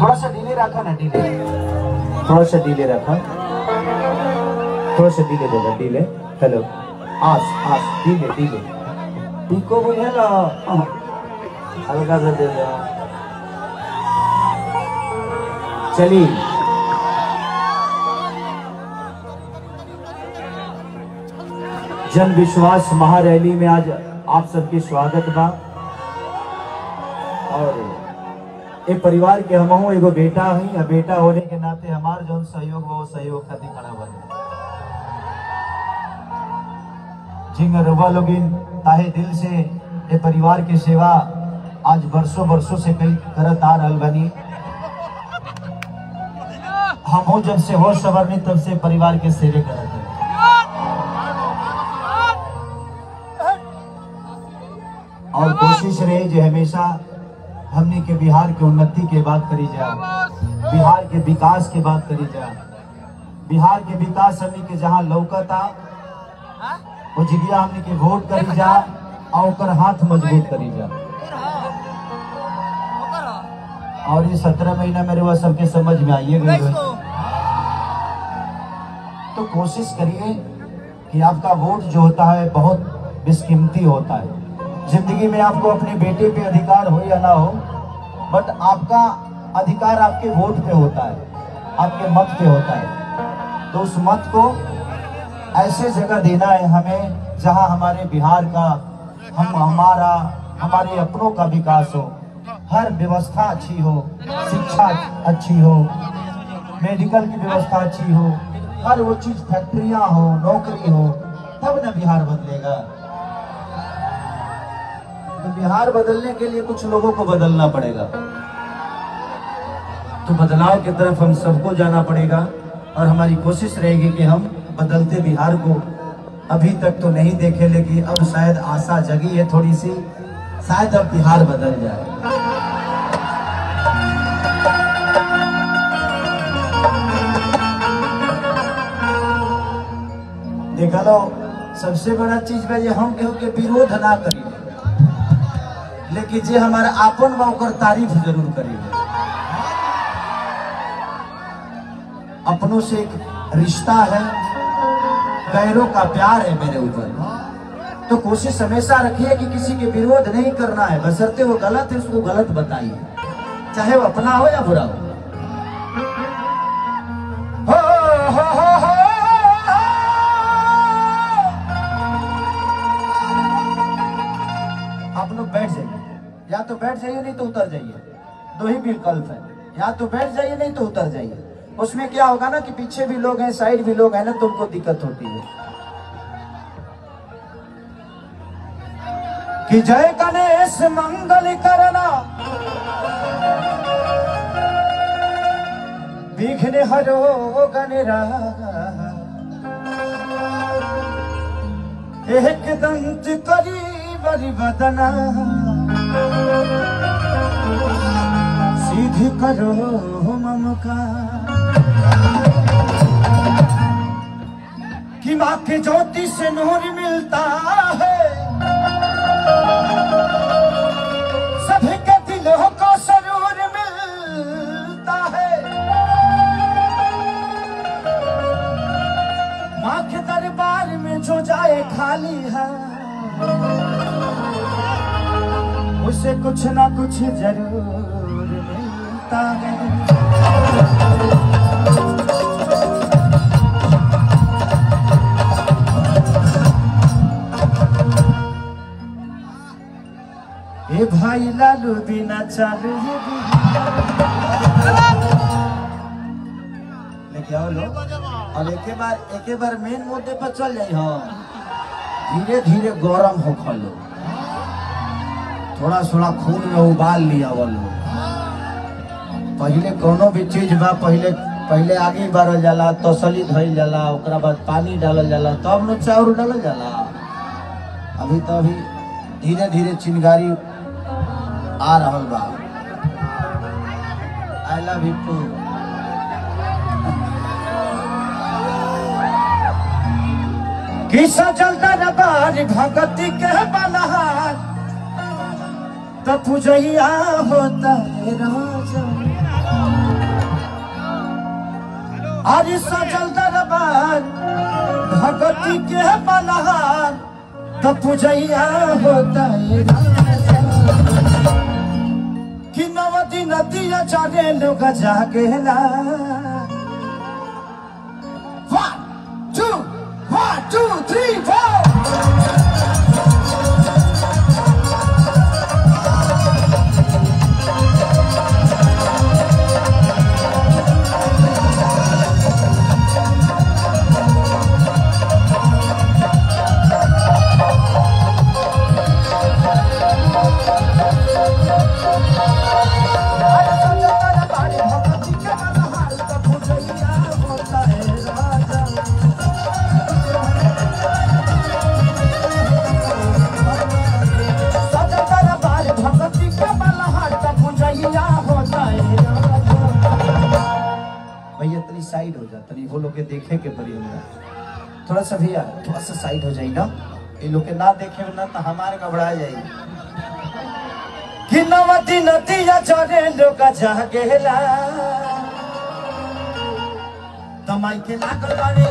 थोड़ा सा डीले रखा ना, डीले थोड़ा सा डीले रखा, थोड़ा सा डीले देगा, डीले। हेलो आस आस डीले डीले पीको बुझे ना, हल्का सा दे दो। चलिए जन विश्वास महारैली में आज आप सबके स्वागत बा। और एक परिवार के हम एगो बेटा है, बेटा होने के नाते हमार जो सहयोग वो सहयोग खातिर खड़ा बने जिंग रुबा लोगिन ताहे दिल से ये परिवार की सेवा आज वर्षों वर्षों से कई करत आ रहल बनी। हम जब से होश सवरनी तब से परिवार के सेवे करत है। और कोशिश रही जो हमेशा हमने के बिहार की उन्नति के बात करी जा, बिहार के विकास की बात करी जा। बिहार के विकास हमने के जहाँ लौकता वो जगह हमने के वोट करी जा और कर हाथ मजबूत करी जा। और ये 17 महीना मेरे वह सबके समझ में आइए गए। तो कोशिश करिए कि आपका वोट जो होता है बहुत बेशकीमती होता है। जिंदगी में आपको अपने बेटे पे अधिकार हो या ना हो, बट आपका अधिकार आपके वोट पे होता है, आपके मत पे होता है। तो उस मत को ऐसे जगह देना है हमें जहां हमारे बिहार का हमारे अपनों का विकास हो, हर व्यवस्था अच्छी हो, शिक्षा अच्छी हो, मेडिकल की व्यवस्था अच्छी हो, हर वो चीज फैक्ट्रियां हो, नौकरी हो, तब ना बिहार बदलेगा। तो बिहार बदलने के लिए कुछ लोगों को बदलना पड़ेगा। तो बदलाव की तरफ हम सबको जाना पड़ेगा और हमारी कोशिश रहेगी कि हम बदलते बिहार को अभी तक तो नहीं देखे, लेकिन अब शायद आशा जगी है थोड़ी सी, शायद अब बिहार बदल जाए। देखा लो, सबसे बड़ा चीज है हम केहू के विरोध ना करी, लेकिन जे हमारा आपन बा ओकर तारीफ जरूर करी। अपनों से एक रिश्ता है, गैरों का प्यार है मेरे ऊपर। तो कोशिश हमेशा रखिए कि किसी के विरोध नहीं करना है, बशर्ते वो गलत है उसको गलत बताइए, चाहे वो अपना हो या बुरा हो। आप लोग बैठ जाइए, या तो बैठ जाइए नहीं तो उतर जाइए, दो ही विकल्प है, या तो बैठ जाइए नहीं तो उतर जाइए। उसमें क्या होगा ना कि पीछे भी लोग हैं, साइड भी लोग हैं ना, तो उनको दिक्कत होती है। कि जय गणेश मंगल करना विघ्न हरो गणराज, एक दंत करी बलि बदना, सीधी करो ममका। कि माँ के ज्योति से नूर मिलता है, सभी के दिलों को सरूर मिलता है। माँ के दरबार में जो जाए खाली है, उसे कुछ ना कुछ जरूर मिलता है। ए भाई लालू बिना चालू लेके आओ लोग। अब एक बार मेन मुद्दे पर चल जाए। हाँ, धीरे धीरे गरम हो खलो, थोड़ा थोड़ा खून में उबाल लिया वो लोग। पहले कोनो भी चीज बा पहले आगे बढ़ल जाला, तसली धइल जाला, ओकरा बाद पानी डालल जाला, तब न चाउर डालल जाला। अभी तो अभी धीरे धीरे चिंगारी आ रहल बा। I love you too. किसा चलता दरबार भगती के बलहार, तो पूजैया होता है राजा। आज सजल दरबार भगती के बलहार तो पूजैया होता है कि नवदी नदिया जाने लोग जागेला 1 2 3 4 साइड हो जाता नहीं वो लोग के देखे के परी हमरा थोड़ा सा भैया थोड़ा सा साइड हो जाए ना ये लोग के ना देखे ना तो हमारे घबरा जाएगी कि नवती नदिया चढ़े लोग जागेला तमाई के लागल बारे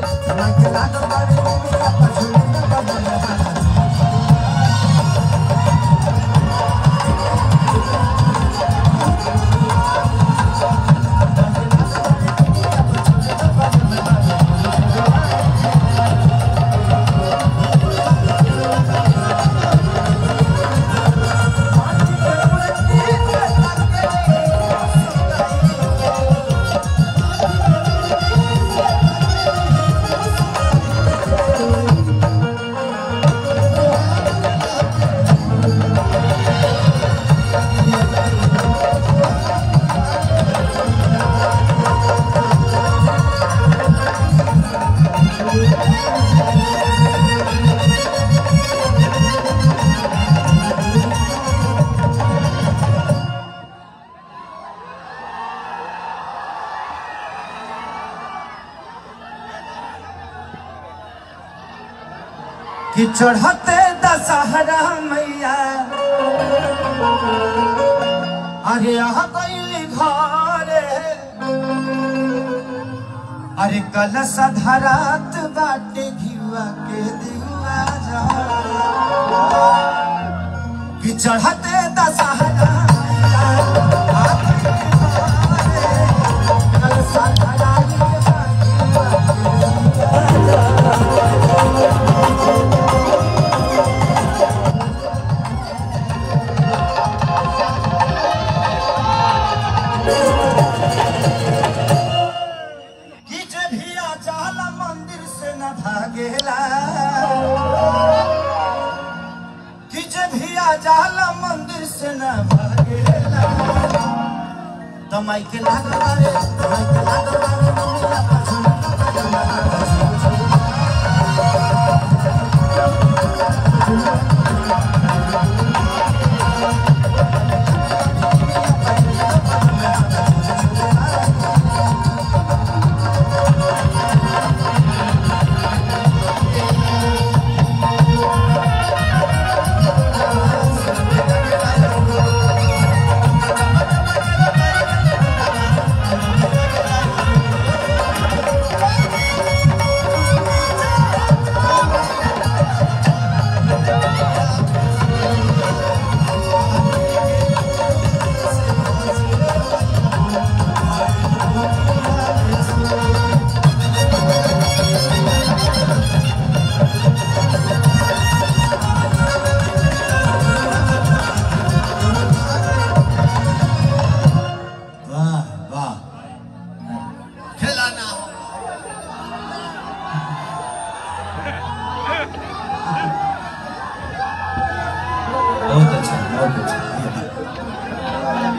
कि चढ़ते दशहरा मैया अरे यहाँ कैली घरे अरे कलश धरात बाटे घिवा के दिवा जा कि चढ़ते दशहरा कलश धरात जाला मंदिर से न भागेला तमाई के लागल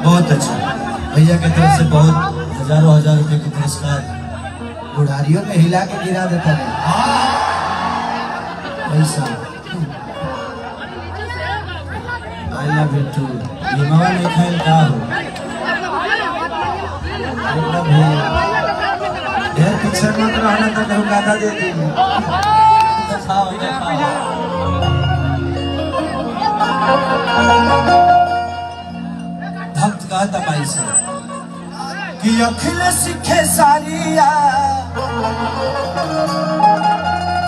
बहुत अच्छा भैया के तरफ से बहुत हजारों हजार रुपए के पुरस्कार बुढ़ारियों में हिला के गिरा देता है पैसा आई लव यू टू ये मावा नहीं खाए का हो ढेर पीछे मत रहना तो कहूँ गाता दे दी भक्त कहता भाई से कि अखिल सिखे सारिया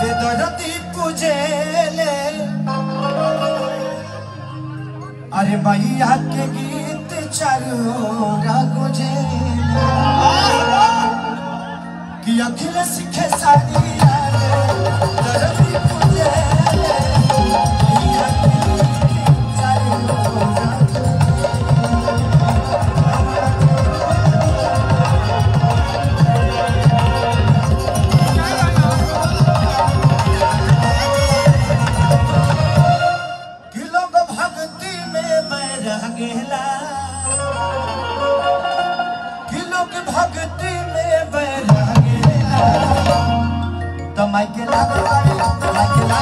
बेदरती पूजेले अरे मैया के गीत चारों गुजे कि अखिल सीखे सारी बेदरती पूजेले मैया के गीत चारों भक्ति में बैरागेला तो माइके लागे